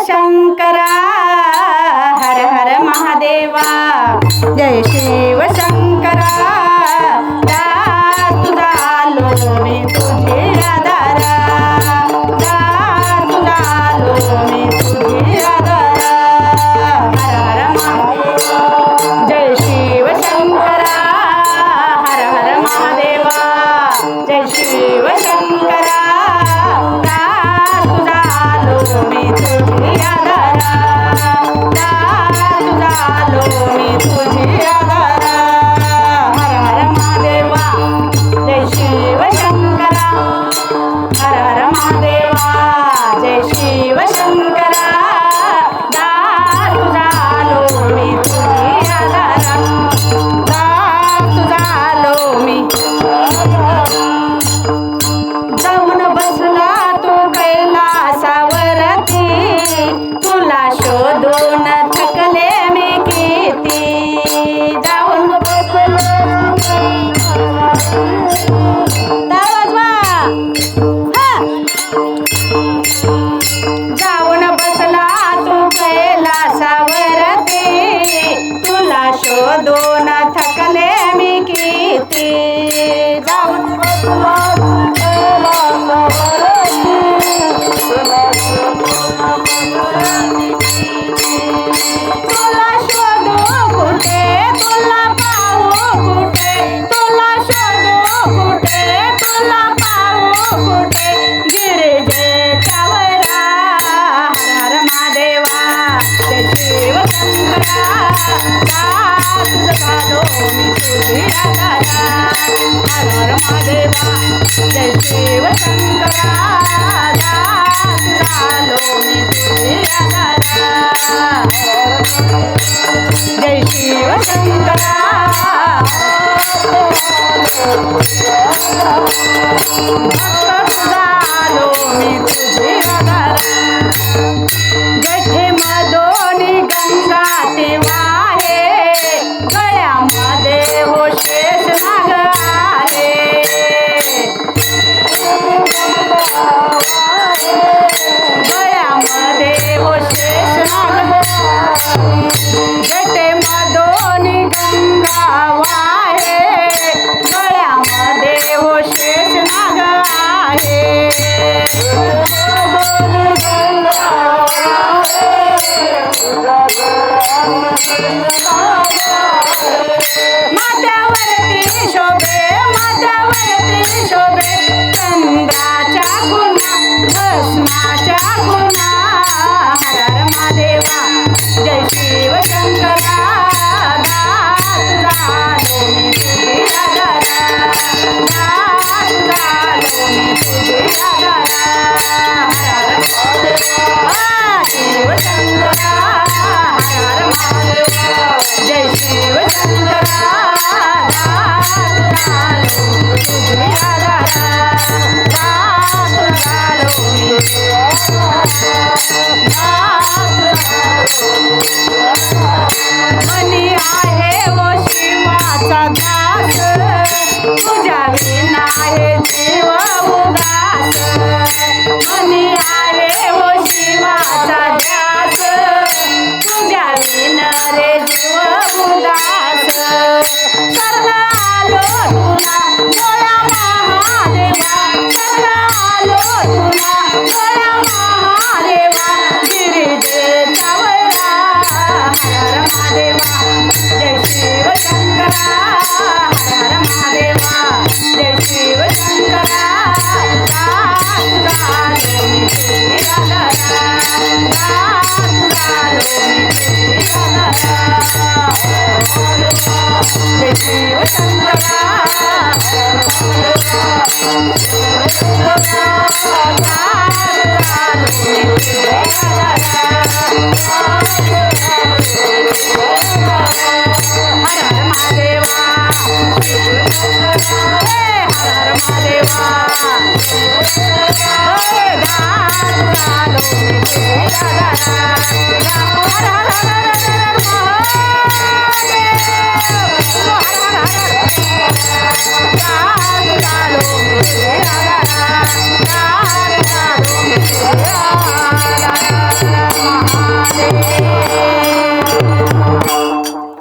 शंकरा हर हर महादेवा जय शिव शंकरा दास तुझा आलो मी तुझी आधारा दास तुझा आलो मी तुझी आधारा हर हर महादेवा जय शिव शंकरा हर हर महादेवा जय शिव शंकरा दास तुझा आलो मी तुझी आधारा दास तुझा आलो मी तुझी आधारा हर हर महादेवा जय शिव शंकरा हर हर महादेवा जय शिव शंकरा दास तुझा आलो मी तुझी आधारा दास तुझा आलो मी जाऊन बसला तू कैलासावरती तुला शोधून थकले मी किती जाऊन बसला जाऊन बसला तू कैलासावरती तुला शोधून थकले मी किती जाऊन बसला तुला शोधू कुठे तुला पाहू कुठे तुला शोधू कुठे तुला पाहू कुठे गिरिजेच्यावरा हर हर महादेवा जय शिव शंकरा दास झालो मी तुझी आधारा हर हर महादेवा जय शिव शंकरा दास झालो मी तुझी आधारा जय शिव शंकरा भक्त झालो मी तुझी आधारा जेठे मधोनी गंगा ती वाहे गळ्यामध्ये हो शेष नाग आहे आहे